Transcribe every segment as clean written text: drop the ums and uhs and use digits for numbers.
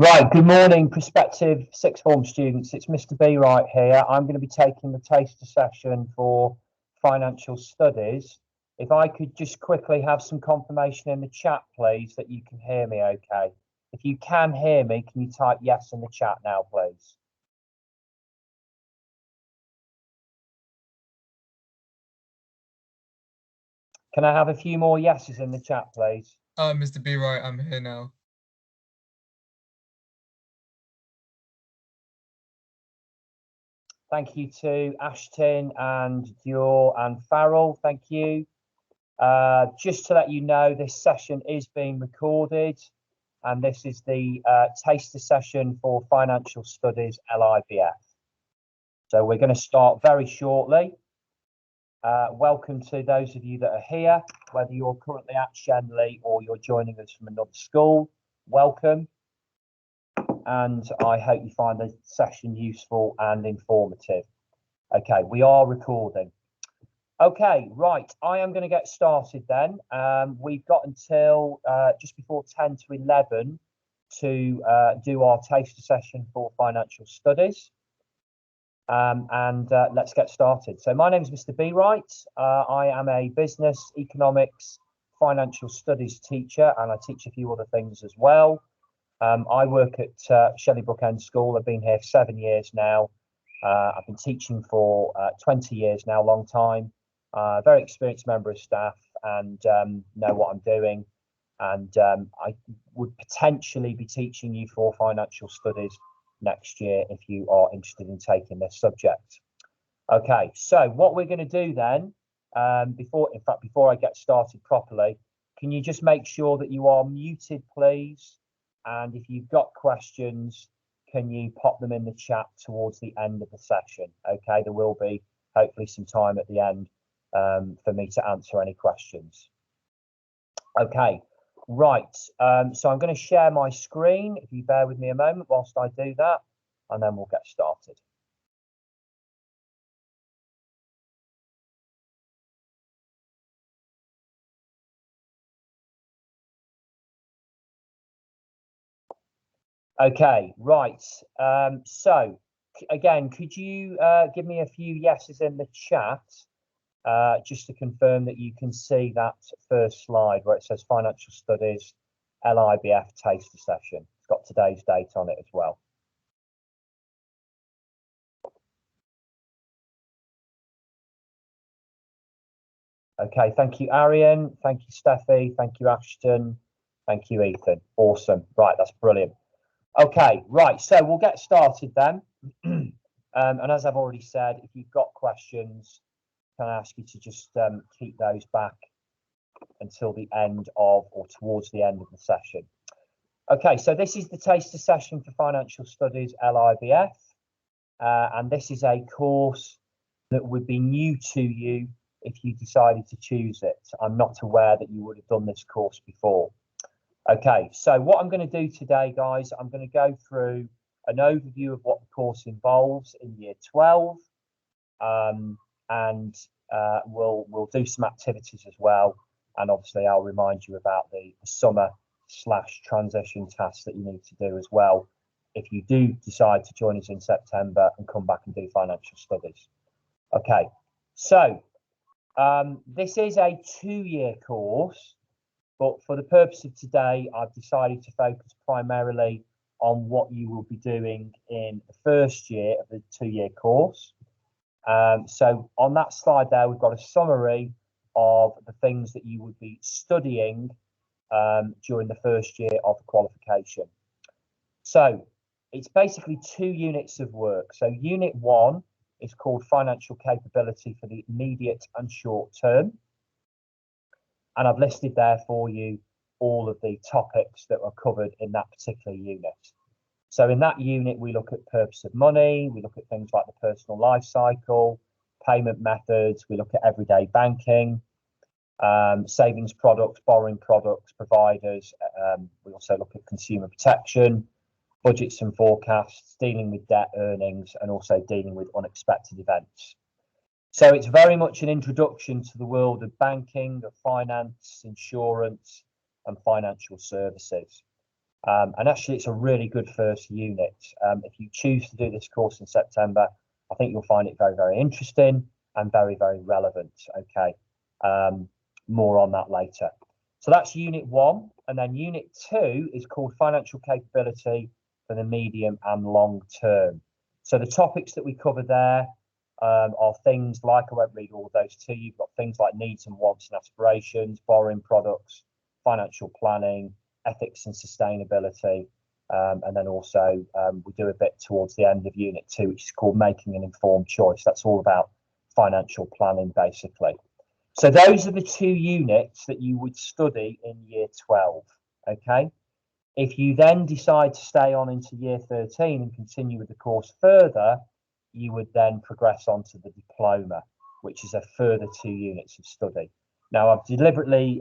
Right, good morning, prospective sixth form students. It's Mr. B right here. I'm going to be taking the taster session for financial studies. If I could just quickly have some confirmation in the chat, please, that you can hear me okay. If you can hear me, can you type yes in the chat now, please? Can I have a few more yeses in the chat, please? Mr. B right, I'm here now. Thank you to Ashton and Dior and Farrell. Thank you. Just to let you know, this session is being recorded, and this is the taster session for financial studies LIBF. So we're going to start very shortly. Welcome to those of you that are here, whether you're currently at Shenley or you're joining us from another school. Welcome. And I hope you find the session useful and informative. Okay, we are recording. Okay, right, I am going to get started then. We've got until just before 10 to 11 to do our taster session for financial studies. Let's get started. So my name is Mr. B Wright. I am a business, economics, financial studies teacher, and I teach a few other things as well. I work at Shelley Brook End School. I've been here 7 years now. I've been teaching for 20 years now, long time. Very experienced member of staff and know what I'm doing. And I would potentially be teaching you for financial studies next year if you are interested in taking this subject. Okay, so what we're going to do then, before I get started properly, can you just make sure that you are muted, please? And if you've got questions, can you pop them in the chat towards the end of the session? Okay, there will be hopefully some time at the end for me to answer any questions. Okay, right. So I'm going to share my screen. If you bear with me a moment whilst I do that, and then we'll get started. Okay, right. So again, could you give me a few yeses in the chat just to confirm that you can see that first slide where it says financial studies LIBF taster session. It's got today's date on it as well. Okay, thank you, Arian. Thank you, Steffi. Thank you, Ashton. Thank you, Ethan. Awesome. Right, that's brilliant. Okay, right, so we'll get started then. And as I've already said, if you've got questions, can I ask you to just keep those back until the end of, or towards the end of the session. Okay, so this is the taster session for financial studies LIBF. And this is a course that would be new to you if you decided to choose it. I'm not aware that you would have done this course before. Okay, so what I'm going to do today, guys, I'm going to go through an overview of what the course involves in year 12, and we'll do some activities as well. And obviously, I'll remind you about the summer/transition tasks that you need to do as well if you do decide to join us in September and come back and do financial studies. Okay, so this is a 2-year course, but for the purpose of today, I've decided to focus primarily on what you will be doing in the first year of the 2-year course. So on that slide there, we've got a summary of the things that you would be studying during the first year of the qualification. So it's basically 2 units of work. So unit 1 is called financial capability for the immediate and short term. And I've listed there for you all of the topics that are covered in that particular unit. So in that unit, we look at purpose of money, we look at things like the personal life cycle, payment methods, we look at everyday banking, savings products, borrowing products, providers. We also look at consumer protection, budgets and forecasts, dealing with debt earnings, and also dealing with unexpected events. So it's very much an introduction to the world of banking, of finance, insurance, and financial services. And actually, it's a really good first unit. If you choose to do this course in September, I think you'll find it very, very interesting and very, very relevant. Okay, more on that later. So that's unit 1. And then unit 2 is called financial capability for the medium and long term. So the topics that we cover there are things like, I won't read all of those to you. You've got things like needs and wants and aspirations, borrowing products, financial planning, ethics and sustainability. And then also we do a bit towards the end of unit 2, which is called making an informed choice. That's all about financial planning, basically. So those are the 2 units that you would study in year 12. Okay. If you then decide to stay on into year 13 and continue with the course further, you would then progress on to the diploma, which is a further 2 units of study. Now, I've deliberately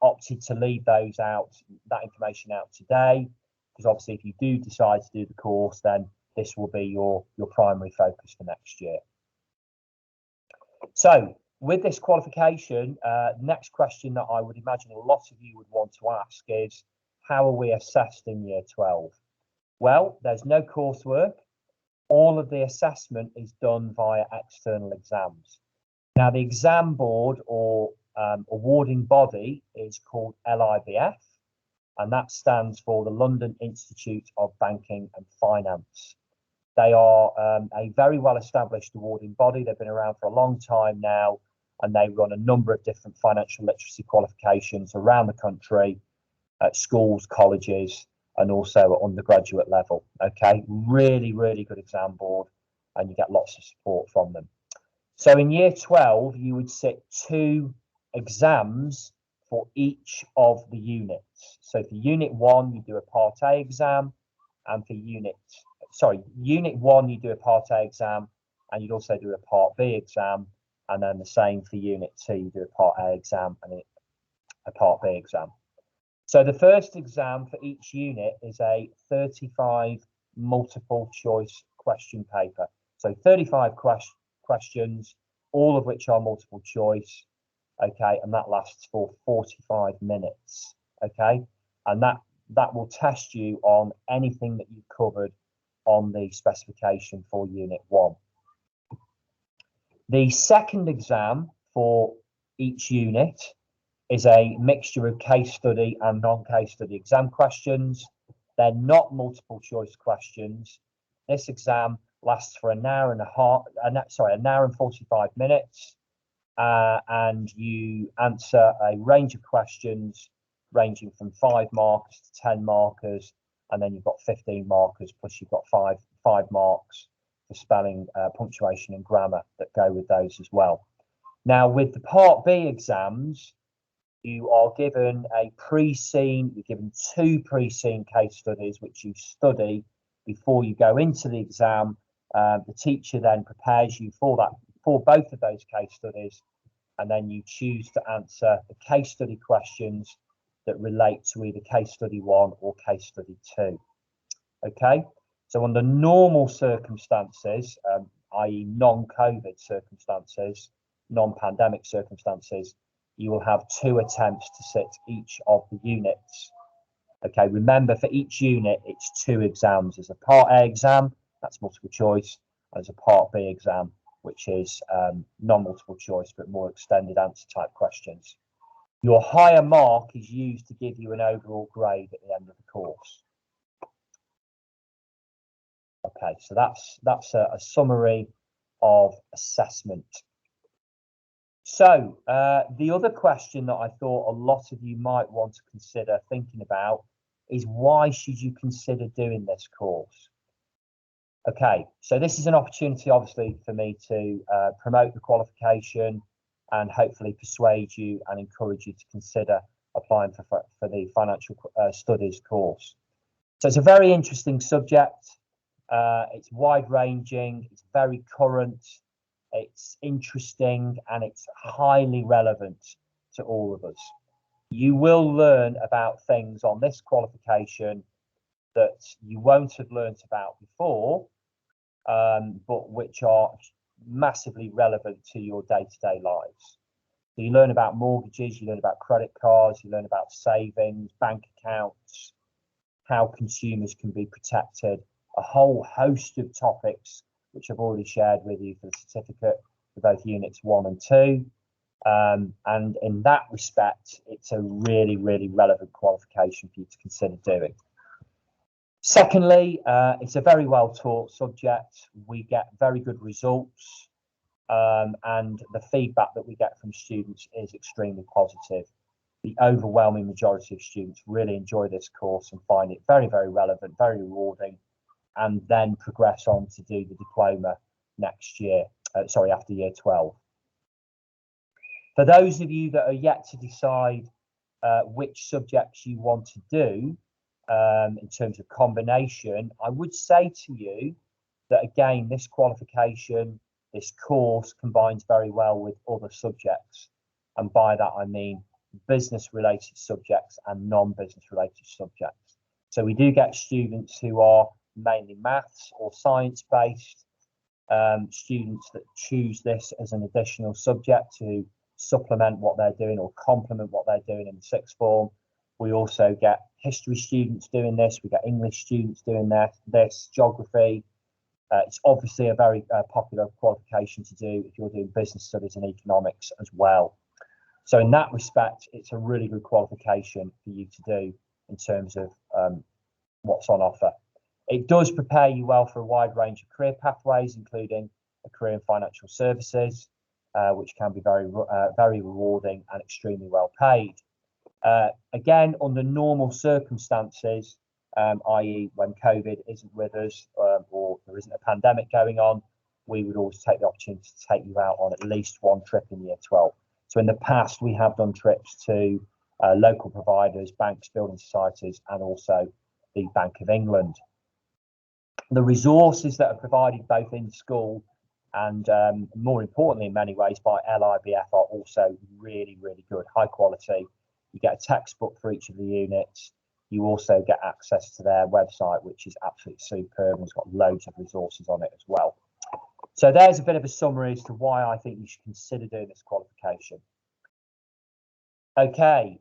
opted to leave those out, that information out today, because obviously if you do decide to do the course, then this will be your primary focus for next year. So with this qualification, the next question that I would imagine a lot of you would want to ask is, how are we assessed in year 12? Well, there's no coursework. All of the assessment is done via external exams. Now, the exam board or awarding body is called LIBF, and that stands for the London Institute of Banking and Finance. They are a very well-established awarding body. They've been around for a long time now, and they run a number of different financial literacy qualifications around the country at schools, colleges, and also at undergraduate level. Okay, really, really good exam board, and you get lots of support from them. So in year 12, you would sit 2 exams for each of the units. So for unit 1, you do a part A exam, and for unit 1, you do a part A exam, and you'd also do a part B exam, and then the same for unit 2, you do a part A exam and a part B exam. So the first exam for each unit is a 35 multiple choice question paper. So 35 questions, all of which are multiple choice. Okay, and that lasts for 45 minutes. Okay, and that will test you on anything that you covered on the specification for unit 1. The second exam for each unit is a mixture of case study and non-case study exam questions. They're not multiple choice questions. This exam lasts for an hour and 45 minutes, and you answer a range of questions ranging from 5 markers to 10 markers, and then you've got 15 markers, plus you've got five marks for spelling, punctuation and grammar that go with those as well. Now, with the Part B exams, you are given a pre-seen, you're given 2 pre-seen case studies, which you study before you go into the exam. The teacher then prepares you for both of those case studies, and then you choose to answer the case study questions that relate to either case study 1 or case study 2. Okay, so under normal circumstances, i.e. non-COVID circumstances, non-pandemic circumstances, you will have 2 attempts to sit each of the units. Okay, remember, for each unit, it's 2 exams. There's a Part A exam, that's multiple choice, and there's a Part B exam, which is non-multiple choice, but more extended answer type questions. Your higher mark is used to give you an overall grade at the end of the course. Okay, so that's a summary of assessment. So the other question that I thought a lot of you might want to consider thinking about is, why should you consider doing this course? Okay, so this is an opportunity, obviously, for me to promote the qualification and hopefully persuade you and encourage you to consider applying for the financial studies course. So it's a very interesting subject. It's wide-ranging, it's very current, it's interesting, and it's highly relevant to all of us. You will learn about things on this qualification that you won't have learnt about before, but which are massively relevant to your day-to-day lives. So you learn about mortgages, you learn about credit cards, you learn about savings, bank accounts, how consumers can be protected, a whole host of topics which I've already shared with you for the certificate for both units 1 and 2. And in that respect, it's a really, really relevant qualification for you to consider doing. Secondly, it's a very well taught subject. We get very good results, and the feedback that we get from students is extremely positive. The overwhelming majority of students really enjoy this course and find it very, very relevant, very rewarding, and then progress on to do the diploma next year, after year 12. For those of you that are yet to decide which subjects you want to do in terms of combination, I would say to you that, again, this qualification, this course combines very well with other subjects. And by that, I mean business-related subjects and non-business related subjects. So we do get students who are mainly maths or science-based, students that choose this as an additional subject to supplement what they're doing or complement what they're doing in the sixth form. We also get history students doing this. We get English students doing this, geography. It's obviously a very popular qualification to do if you're doing business studies and economics as well. So in that respect, it's a really good qualification for you to do in terms of what's on offer. It does prepare you well for a wide range of career pathways, including a career in financial services, which can be very rewarding and extremely well paid. Again, under normal circumstances, i.e. when COVID isn't with us or there isn't a pandemic going on, we would always take the opportunity to take you out on at least one trip in year 12. So in the past, we have done trips to local providers, banks, building societies, and also the Bank of England. The resources that are provided both in school and more importantly, in many ways, by LIBF are also really, really good, high quality. You get a textbook for each of the units. You also get access to their website, which is absolutely superb and it's got loads of resources on it as well. So there's a bit of a summary as to why I think you should consider doing this qualification. Okay,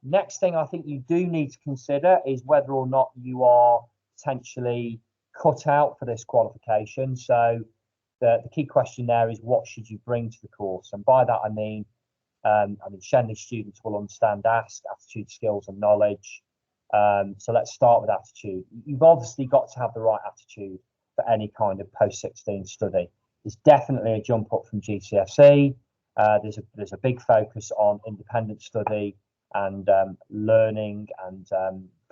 next thing I think you do need to consider is whether or not you are potentially cut out for this qualification. So the key question there is, what should you bring to the course? And by that I mean Shenley students will understand ask, attitude, skills and knowledge. So let's start with attitude. You've obviously got to have the right attitude for any kind of post-16 study. It's definitely a jump up from GCSE. There's a big focus on independent study and learning and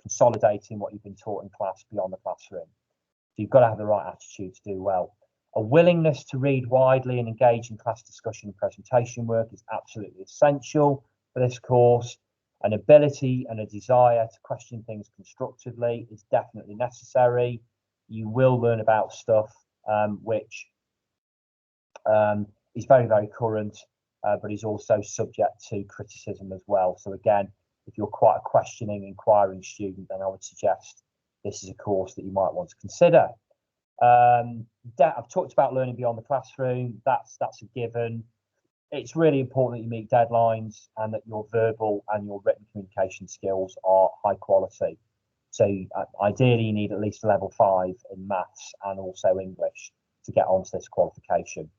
consolidating what you've been taught in class beyond the classroom. So you've got to have the right attitude to do well. A willingness to read widely and engage in class discussion and presentation work is absolutely essential for this course. An ability and a desire to question things constructively is definitely necessary. You will learn about stuff which is very, very current, but is also subject to criticism as well. So again, if you're quite a questioning, inquiring student, then I would suggest this is a course that you might want to consider. I've talked about learning beyond the classroom. That's a given. It's really important that you meet deadlines and that your verbal and your written communication skills are high quality. So ideally, you need at least a level 5 in maths and also English to get onto this qualification.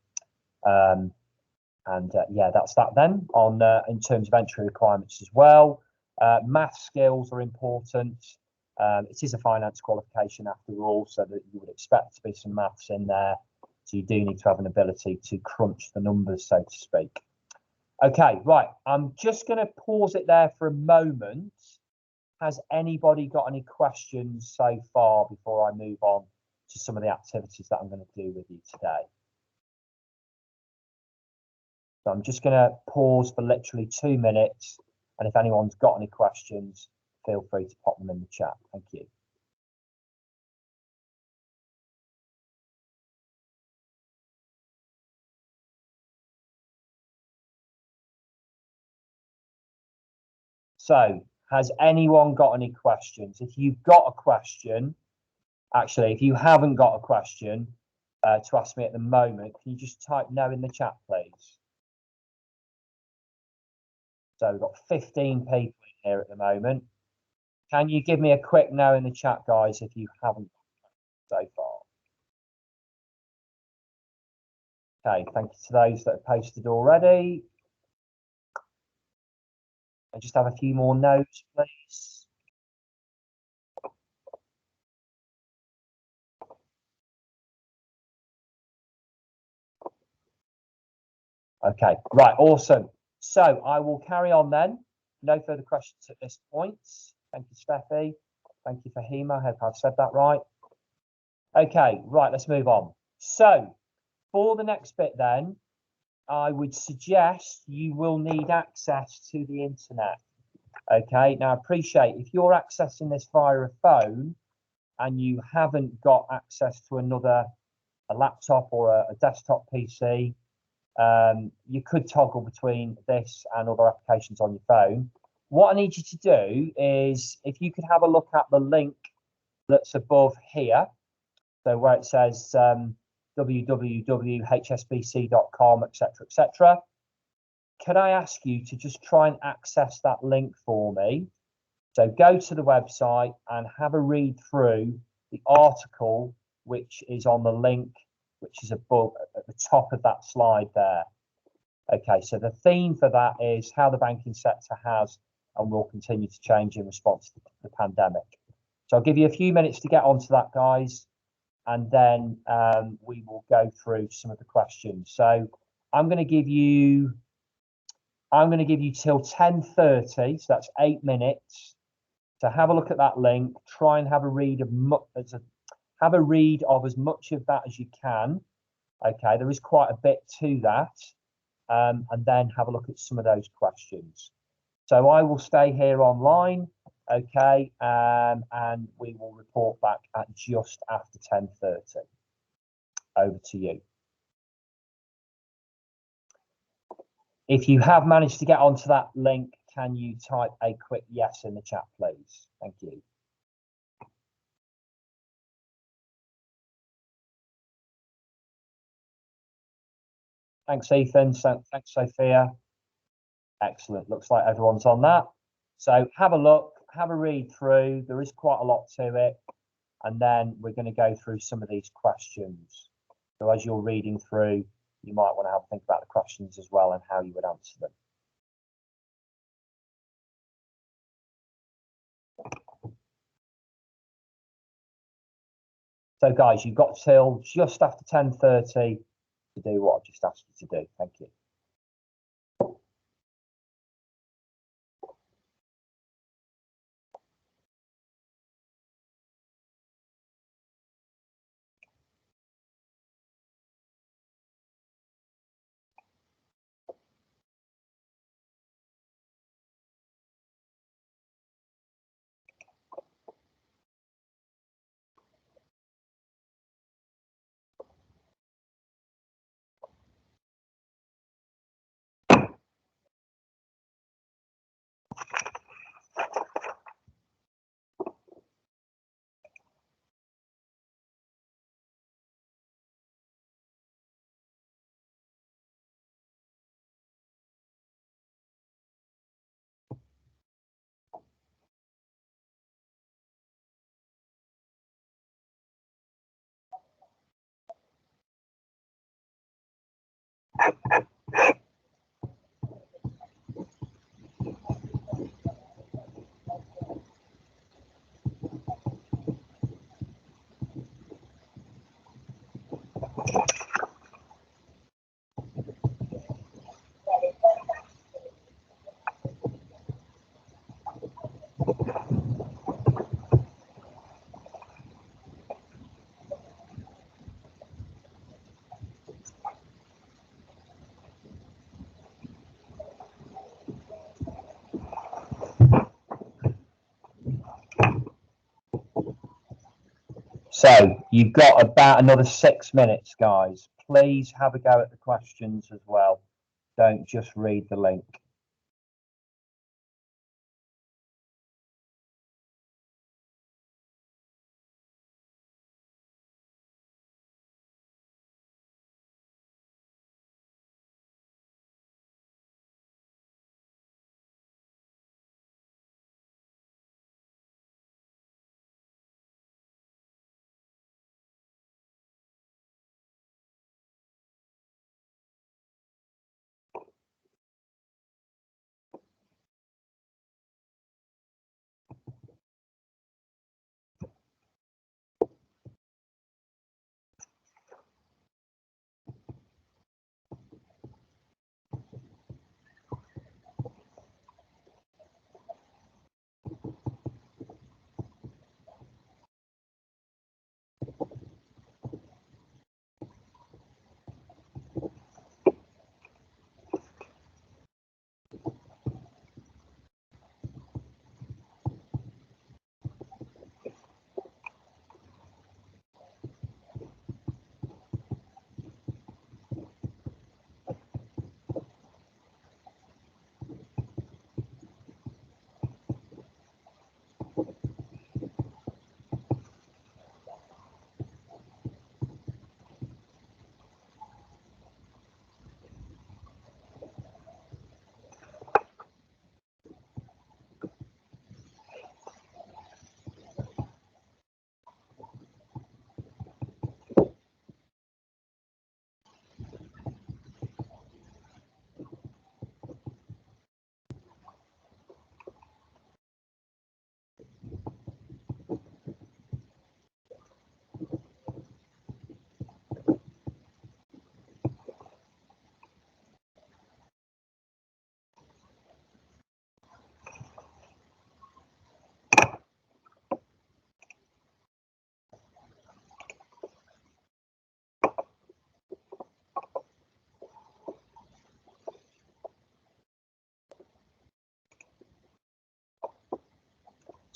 Yeah, that's that then on in terms of entry requirements as well. Math skills are important. It is a finance qualification after all, so that you would expect to be some maths in there. So you do need to have an ability to crunch the numbers, so to speak. Okay, right. I'm just going to pause it there for a moment. Has anybody got any questions so far before I move on to some of the activities that I'm going to do with you today? So I'm just going to pause for literally 2 minutes. And if anyone's got any questions, feel free to pop them in the chat. Thank you. So has anyone got any questions? If you've got a question, actually, if you haven't got a question to ask me at the moment, can you just type no in the chat, please? So we've got 15 people in here at the moment. Can you give me a quick no in the chat, guys, if you haven't so far? Okay, thank you to those that have posted already. I just have a few more no's, please. Okay, right, awesome. So I will carry on then. No further questions at this point. Thank you, Steffi. Thank you, Fahima. I hope I've said that right. Okay, right, let's move on. So for the next bit then, I would suggest you will need access to the internet. Okay, now appreciate if you're accessing this via a phone and you haven't got access to a laptop or a desktop PC, you could toggle between this and other applications on your phone. What I need you to do is if you could have a look at the link that's above here, so where it says www.hsbc.com, etc., etc. Can I ask you to just try and access that link for me? So go to the website and have a read through the article which is on the link, which is above at the top of that slide there. Okay, so the theme for that is how the banking sector has and will continue to change in response to the pandemic. So I'll give you a few minutes to get onto that, guys, and then we will go through some of the questions. So I'm going to give you till 10:30, so that's 8 minutes, to have a look at that link. Try and have a read of as much of that as you can. Okay, there is quite a bit to that, and then have a look at some of those questions. So I will stay here online, okay, and we will report back at just after 10:30. Over to you. If you have managed to get onto that link, can you type a quick yes in the chat, please? Thank you. Thanks, Ethan. Thanks, Sophia. Excellent. Looks like everyone's on that. So have a look, have a read through. There is quite a lot to it. And then we're going to go through some of these questions. So as you're reading through, you might want to have a think about the questions as well and how you would answer them. So guys, you've got till just after 10:30 to do what I've just asked you to do. Thank you. So you've got about another 6 minutes, guys. Please have a go at the questions as well. Don't just read the link.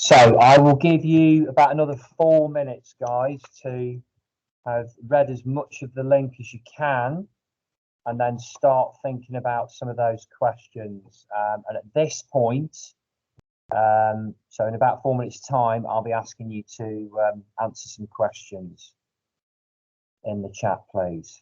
So I will give you about another 4 minutes, guys, to have read as much of the link as you can and then start thinking about some of those questions. And at this point, so in about 4 minutes time, I'll be asking you to answer some questions in the chat, please.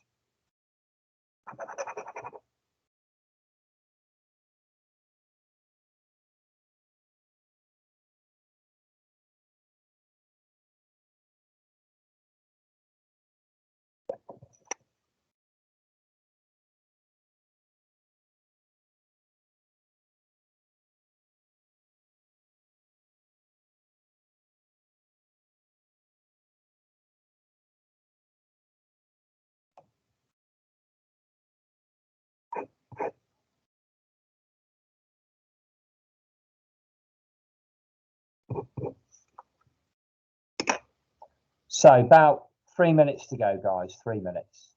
So about 3 minutes to go, guys, 3 minutes.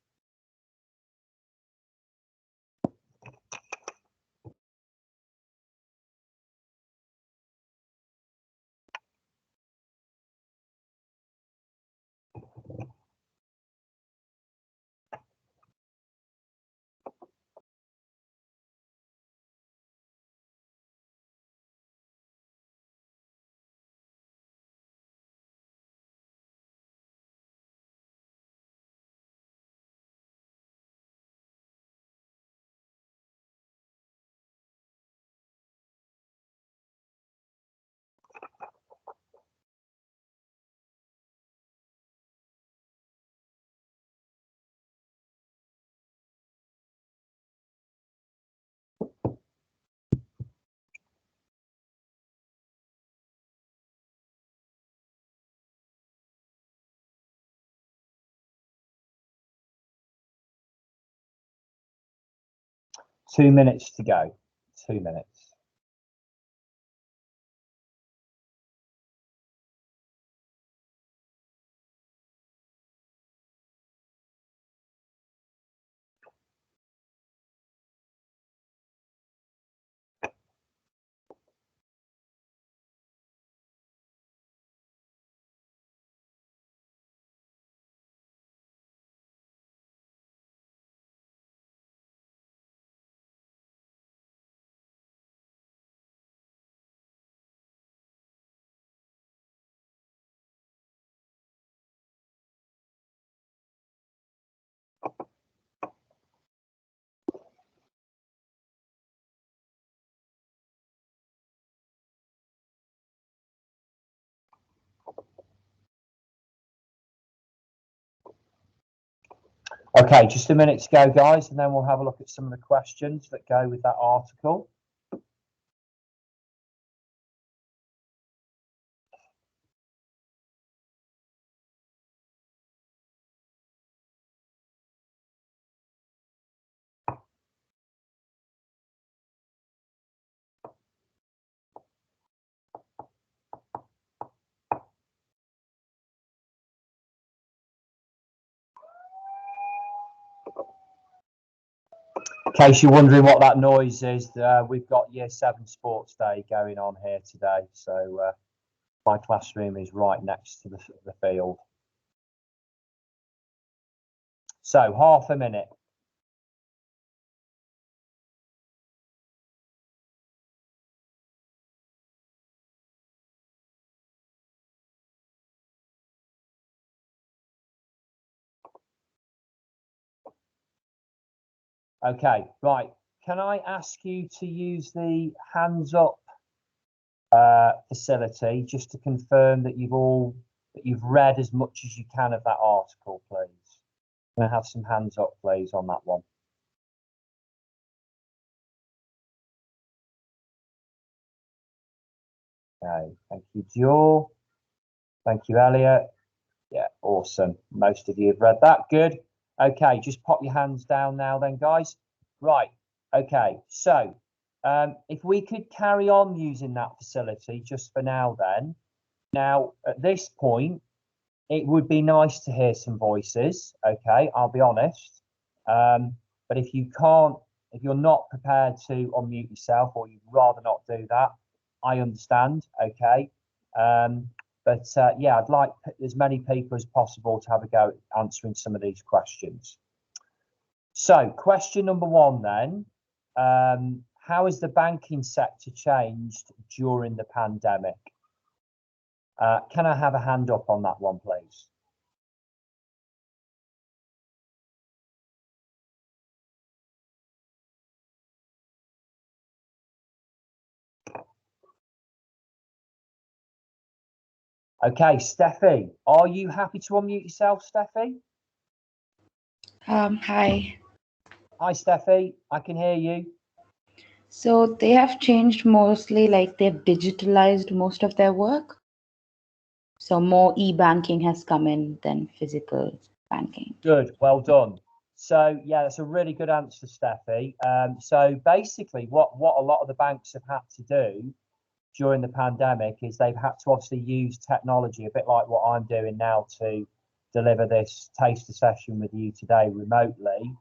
Two minutes to go. 2 minutes. Okay, just a minute to go, guys, and then we'll have a look at some of the questions that go with that article. In case you're wondering what that noise is, we've got Year 7 Sports Day going on here today. So my classroom is right next to the field. So half a minute. Okay, right. Can I ask you to use the hands up facility just to confirm that you've read as much as you can of that article, please? Can I have some hands up, please, on that one? Okay, thank you, Joe. Thank you, Elliot. Yeah, awesome. Most of you have read that. Good. Okay, just pop your hands down now then, guys. Right. Okay, so if we could carry on using that facility just for now then. Now, at this point, it would be nice to hear some voices. Okay, I'll be honest. But if you can't, if you're not prepared to unmute yourself or you'd rather not do that, I understand. Okay. Yeah, I'd like as many people as possible to have a go at answering some of these questions. So question number one then, how has the banking sector changed during the pandemic? Can I have a hand up on that one, please? Okay, Steffi, are you happy to unmute yourself, Steffi? Hi. Hi, Steffi, I can hear you. So they have changed mostly, like they've digitalized most of their work. So more e-banking has come in than physical banking. Good, well done. So yeah, that's a really good answer, Steffi. So basically what a lot of the banks have had to do during the pandemic is they've had to obviously use technology, a bit like what I'm doing now, to deliver this taster session with you today remotely.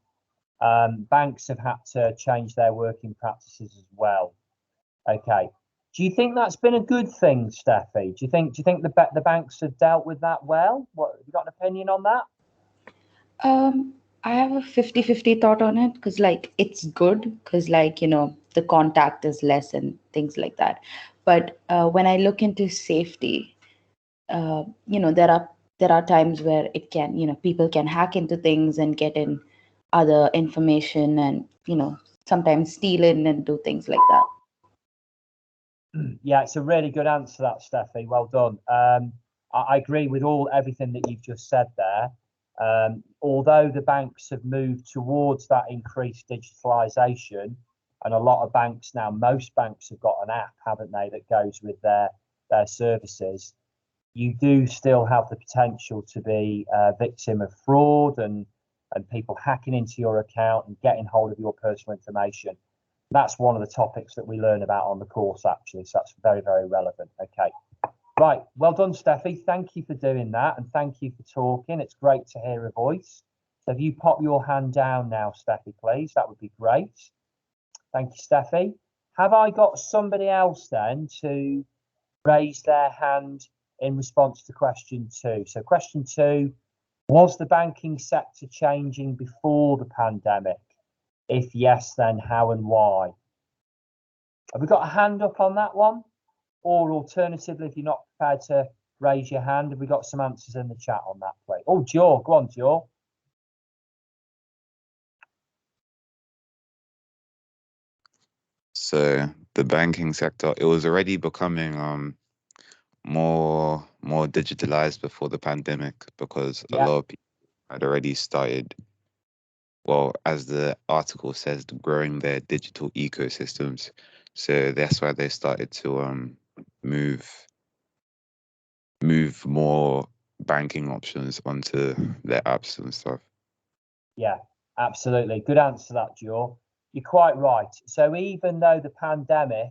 Banks have had to change their working practices as well. Okay. Do you think that's been a good thing, Steffi? Do you think the banks have dealt with that well? What, have you got an opinion on that? I have a 50-50 thought on it because like it's good because like, the contact is less and things like that. But when I look into safety, there are times where it can, people can hack into things and get in other information and, sometimes steal in and do things like that. Yeah, it's a really good answer, that, Steffi. Well done. I agree with everything that you've just said there. Although the banks have moved towards that increased digitalisation, and a lot of banks now, most banks have got an app, haven't they, that goes with their services. You do still have the potential to be a victim of fraud and people hacking into your account and getting hold of your personal information. That's one of the topics that we learn about on the course, actually. So that's very, very relevant. Okay. Right. Well done, Steffi. Thank you for doing that. And thank you for talking. It's great to hear a voice. So if you pop your hand down now, Steffi, please, that would be great. Thank you, Steffi. Have I got somebody else then to raise their hand in response to question two? So question two, was the banking sector changing before the pandemic? If yes, then how and why? Have we got a hand up on that one? Or alternatively, if you're not prepared to raise your hand, have we got some answers in the chat on that, please? Oh, Joe, go on, Joe. So the banking sector, it was already becoming more digitalized before the pandemic because a lot of people had already started, well, as the article says, growing their digital ecosystems. So that's why they started to move more banking options onto their apps and stuff. Yeah, absolutely. Good answer to that, Joe. You're quite right. So even though the pandemic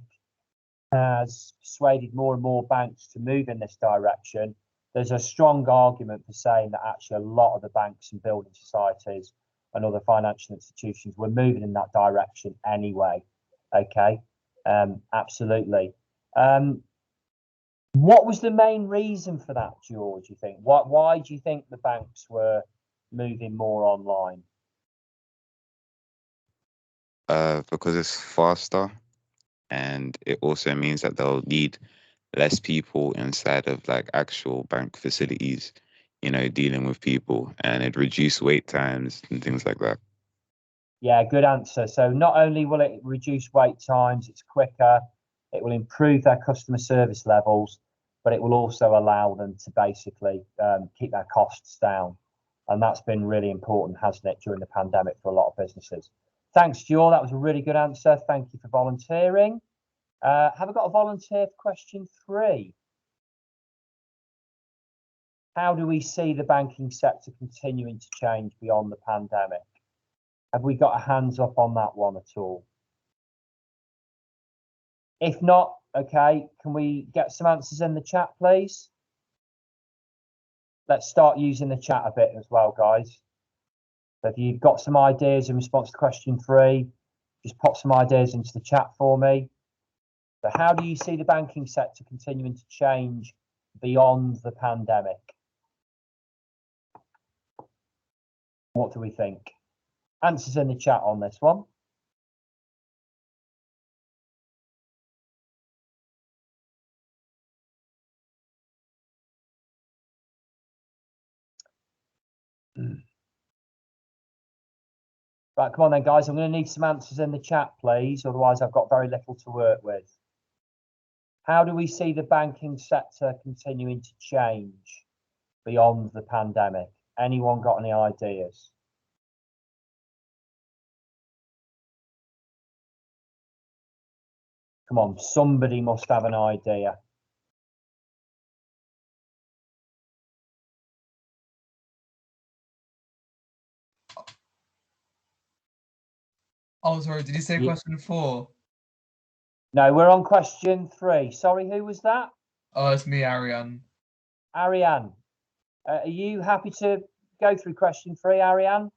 has persuaded more and more banks to move in this direction, there's a strong argument for saying that actually a lot of the banks and building societies and other financial institutions were moving in that direction anyway. Okay, absolutely. What was the main reason for that, George, you think? Why do you think the banks were moving more online? Because it's faster, and it also means that they'll need less people inside of like actual bank facilities, dealing with people, and it reduce wait times and things like that. Yeah, good answer. So not only will it reduce wait times, it's quicker, it will improve their customer service levels, but it will also allow them to basically keep their costs down. And that's been really important, hasn't it, during the pandemic for a lot of businesses. Thanks, Joel. That was a really good answer. Thank you for volunteering. Have I got a volunteer for question three? How do we see the banking sector continuing to change beyond the pandemic? Have we got a hands up on that one at all? If not, okay, can we get some answers in the chat, please? Let's start using the chat a bit as well, guys. So if you've got some ideas in response to question three, just pop some ideas into the chat for me. So how do you see the banking sector continuing to change beyond the pandemic? What do we think? Answers in the chat on this one. Right, come on then, guys. I'm going to need some answers in the chat, please. Otherwise, I've got very little to work with. How do we see the banking sector continuing to change beyond the pandemic? Anyone got any ideas? Come on, somebody must have an idea. Oh, sorry. Did you say question 4? No, we're on question 3. Sorry, who was that? Oh, it's me, Ariane. Ariane. Are you happy to go through question 3, Ariane?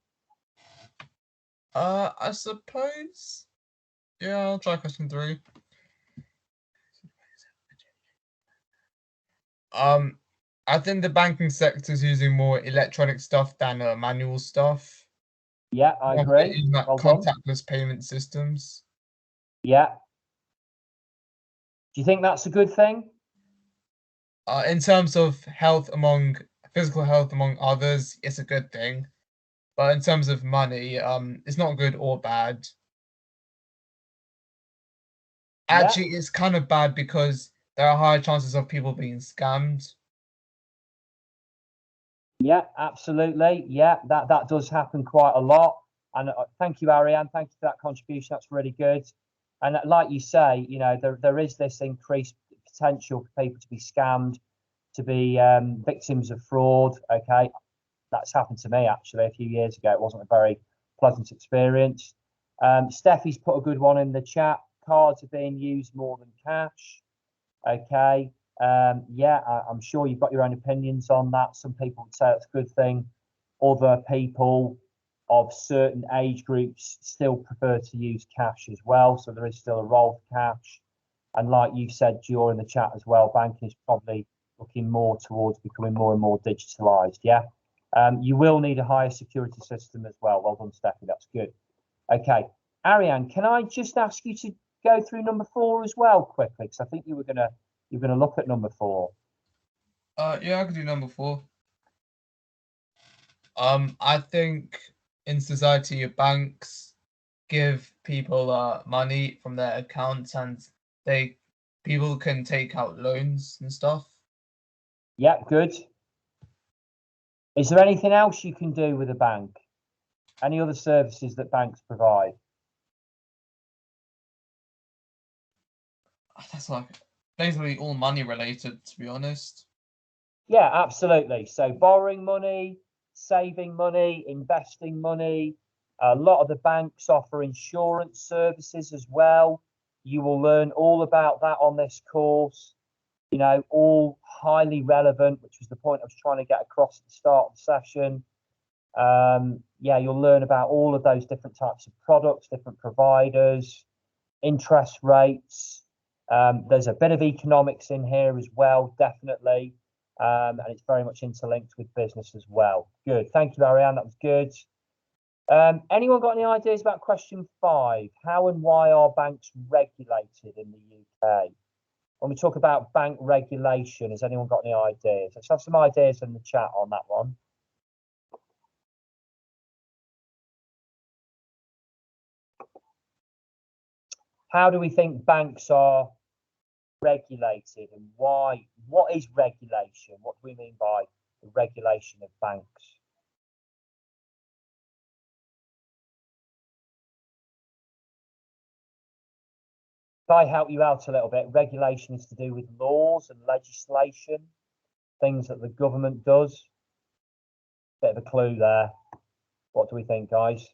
I suppose. Yeah, I'll try question 3. I think the banking sector is using more electronic stuff than manual stuff. Yeah, I agree. Using like Well done. contactless payment systems. Yeah. Do you think that's a good thing? In terms of physical health among others, it's a good thing. But in terms of money, it's not good or bad. Actually, it's kind of bad because there are higher chances of people being scammed. Yeah, absolutely. Yeah, that does happen quite a lot. And thank you, Ariane. Thank you for that contribution. That's really good. And like you say, you know, there is this increased potential for people to be scammed, to be victims of fraud. Okay, that's happened to me actually a few years ago. It wasn't a very pleasant experience. Steffi's put a good one in the chat. Cards are being used more than cash. Okay. Yeah, I'm sure you've got your own opinions on that. Some people would say it's a good thing. Other people of certain age groups still prefer to use cash as well. So there is still a role for cash. And like you said during the chat as well, banking is probably looking more towards becoming more and more digitalized. Yeah. You will need a higher security system as well. Well done, Steffi. That's good. Okay. Ariane, can I just ask you to go through number 4 as well quickly? Because I think you're going to look at number 4. Yeah, I could do number 4. I think in society, banks give people money from their accounts, and people can take out loans and stuff. Yeah, good. Is there anything else you can do with a bank? Any other services that banks provide? That's like basically all money related, to be honest. Yeah, absolutely. So borrowing money, saving money, investing money. A lot of the banks offer insurance services as well. You will learn all about that on this course. You know, all highly relevant, which was the point I was trying to get across at the start of the session. Yeah, you'll learn about all of those different types of products, different providers, interest rates. There's a bit of economics in here as well, definitely. And it's very much interlinked with business as well. Good. Thank you, Ariane. That was good. Anyone got any ideas about question 5? How and why are banks regulated in the UK? When we talk about bank regulation, has anyone got any ideas? Let's have some ideas in the chat on that one. How do we think banks are regulated and why? What is regulation? What do we mean by the regulation of banks? If I help you out a little bit, regulation is to do with laws and legislation, things that the government does. Bit of a clue there. What do we think, guys?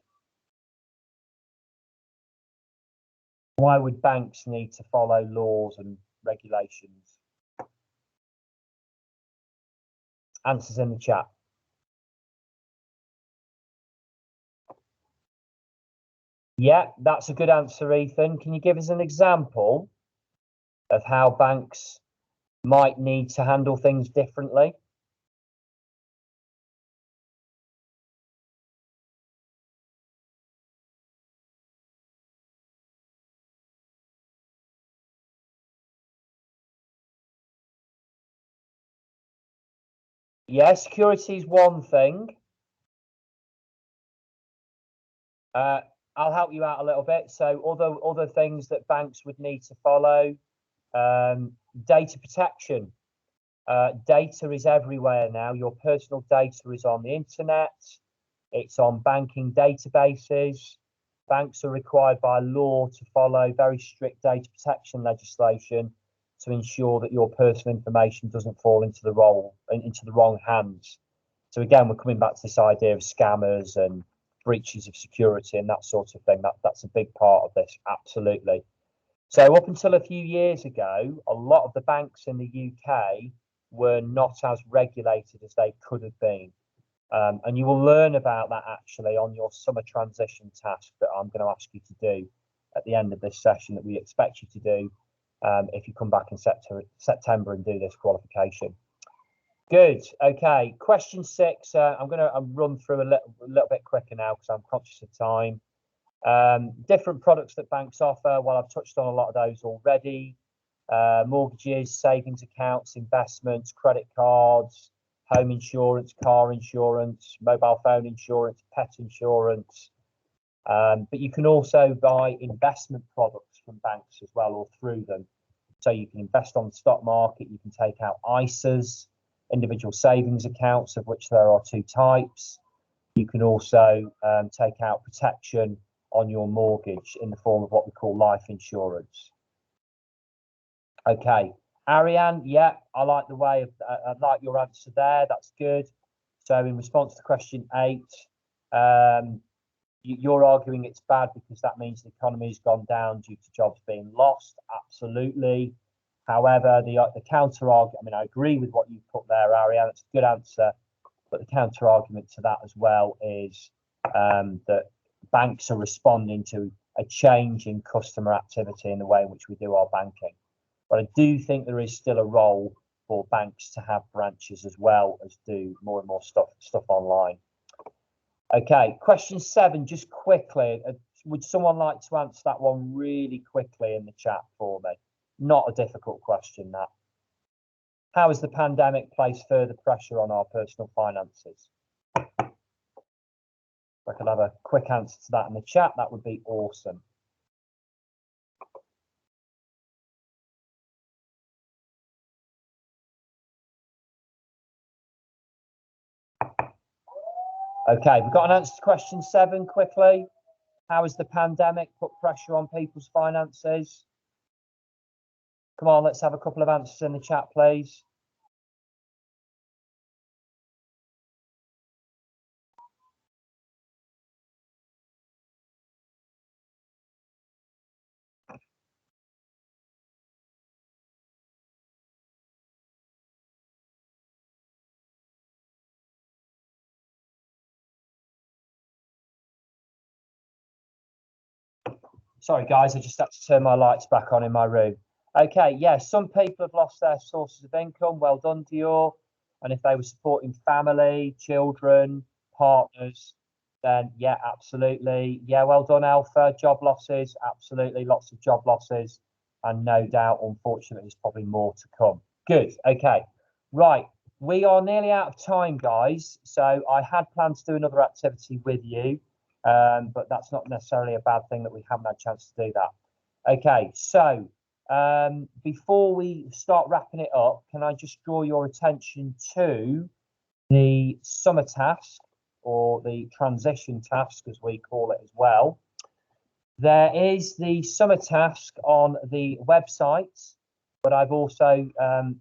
Why would banks need to follow laws and regulations? Answers in the chat. Yeah, that's a good answer, Ethan. Can you give us an example? of how banks might need to handle things differently? Yeah, security is one thing. I'll help you out a little bit. So other things that banks would need to follow, data protection. Data is everywhere now. Your personal data is on the internet. It's on banking databases. Banks are required by law to follow very strict data protection legislation to ensure that your personal information doesn't fall into the wrong hands. So again, we're coming back to this idea of scammers and breaches of security and that sort of thing. That's a big part of this, absolutely. So up until a few years ago, a lot of the banks in the UK were not as regulated as they could have been. And you will learn about that actually on your summer transition task that I'm going to ask you to do at the end of this session, that we expect you to do if you come back in September and do this qualification. Good. Okay. Question 6. I'm going to run through a little bit quicker now because I'm conscious of time. Different products that banks offer. Well, I've touched on a lot of those already. Mortgages, savings accounts, investments, credit cards, home insurance, car insurance, mobile phone insurance, pet insurance. But you can also buy investment products from banks as well, or through them. So you can invest on the stock market. You can take out ISAs, individual savings accounts, of which there are 2 types. You can also take out protection on your mortgage in the form of what we call life insurance. Okay, Ariane, yeah, I like I like your answer there. That's good. So in response to question 8, you're arguing it's bad because that means the economy has gone down due to jobs being lost. Absolutely. However, the counter argument, I mean, I agree with what you put there, Ariane. It's a good answer. But the counter argument to that as well is that banks are responding to a change in customer activity in the way in which we do our banking. But I do think there is still a role for banks to have branches as well as do more and more stuff online. Okay, question 7, just quickly. Would someone like to answer that one really quickly in the chat for me? Not a difficult question, that. How has the pandemic placed further pressure on our personal finances? If I could have a quick answer to that in the chat, that would be awesome. Okay, we've got an answer to question 7 quickly. How has the pandemic put pressure on people's finances? Come on, let's have a couple of answers in the chat, please. Sorry, guys, I just had to turn my lights back on in my room. Okay, yeah, some people have lost their sources of income. Well done, Dior. And if they were supporting family, children, partners, then yeah, absolutely. Yeah, well done, Alpha. Job losses, absolutely, lots of job losses. And no doubt, unfortunately, there's probably more to come. Good, okay. Right, we are nearly out of time, guys. So I had planned to do another activity with you. But that's not necessarily a bad thing that we haven't had a chance to do that. Okay, so before we start wrapping it up, can I just draw your attention to the summer task, or the transition task as we call it as well. There is the summer task on the website, but I've also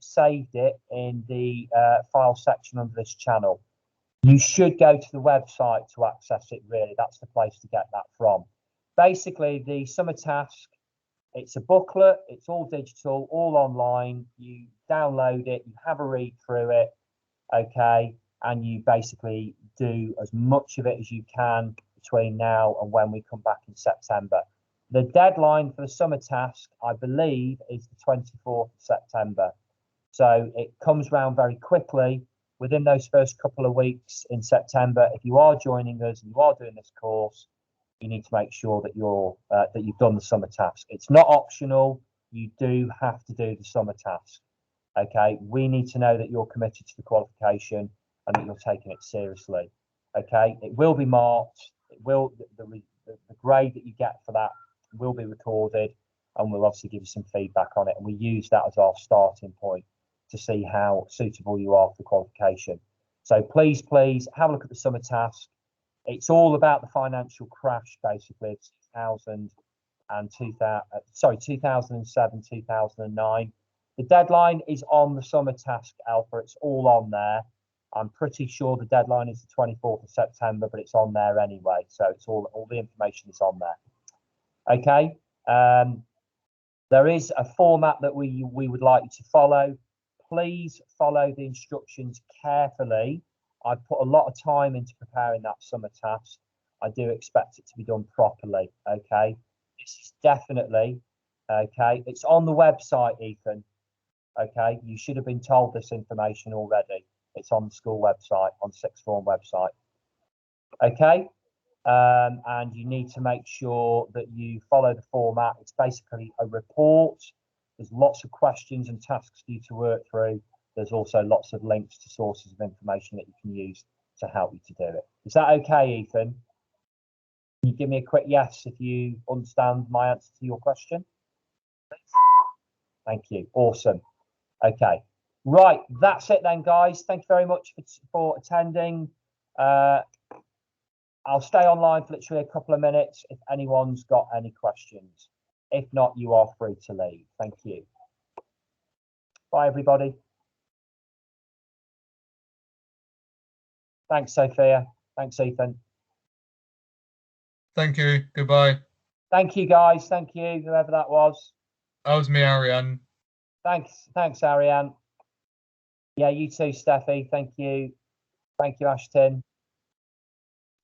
saved it in the file section under this channel. You should go to the website to access it, really. That's the place to get that from. Basically, the summer task, it's a booklet, it's all digital, all online. You download it, you have a read through it, okay, and you basically do as much of it as you can between now and when we come back in September. The deadline for the summer task, I believe, is the 24th of September. So it comes round very quickly within those first couple of weeks in September. If you are joining us and you are doing this course, you need to make sure that you've done the summer task. It's not optional. You do have to do the summer task. Okay, we need to know that you're committed to the qualification and that you're taking it seriously. Okay, it will be marked. It will the grade that you get for that will be recorded, and we'll obviously give you some feedback on it. And we use that as our starting point to see how suitable you are for the qualification. So please have a look at the summer task. It's all about the financial crash, basically, of 2007, 2009. The deadline is on the summer task, Alpha. It's all on there. I'm pretty sure the deadline is the 24th of September, but it's on there anyway. So it's all the information is on there. Okay. There is a format that we would like you to follow. Please follow the instructions carefully. I put a lot of time into preparing that summer task. I do expect it to be done properly. Okay. This is definitely okay. It's on the website, Ethan. Okay. You should have been told this information already. It's on the school website, on sixth form website. Okay. And you need to make sure that you follow the format. It's basically a report. There's lots of questions and tasks for you to work through. There's also lots of links to sources of information that you can use to help you to do it. Is that okay, Ethan? Can you give me a quick yes if you understand my answer to your question? Thank you. Awesome. Okay. Right. That's it then, guys. Thank you very much for attending. I'll stay online for literally a couple of minutes if anyone's got any questions. If not, you are free to leave. Thank you. Bye, everybody. Thanks, Sophia. Thanks, Ethan. Thank you. Goodbye. Thank you, guys. Thank you, whoever that was. That was me, Ariane. Thanks, Ariane. Yeah, you too, Steffi. Thank you. Thank you, Ashton.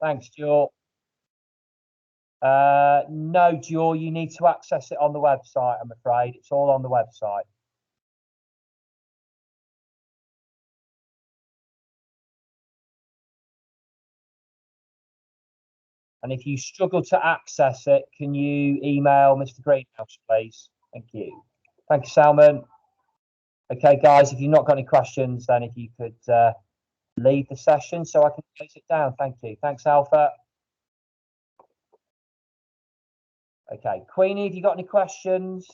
Thanks, Joe. No, Joe, you need to access it on the website, I'm afraid. It's all on the website. And if you struggle to access it, can you email Mr. Greenhouse, please? Thank you. Thank you, Salman. Okay, guys, if you've not got any questions, then if you could leave the session so I can close it down. Thank you. Thanks, Alpha. Okay, Queenie, have you got any questions?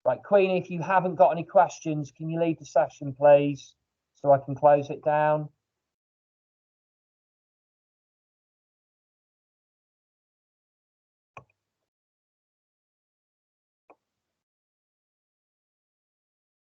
Right, Queenie, if you haven't got any questions, can you leave the session, please, so I can close it down?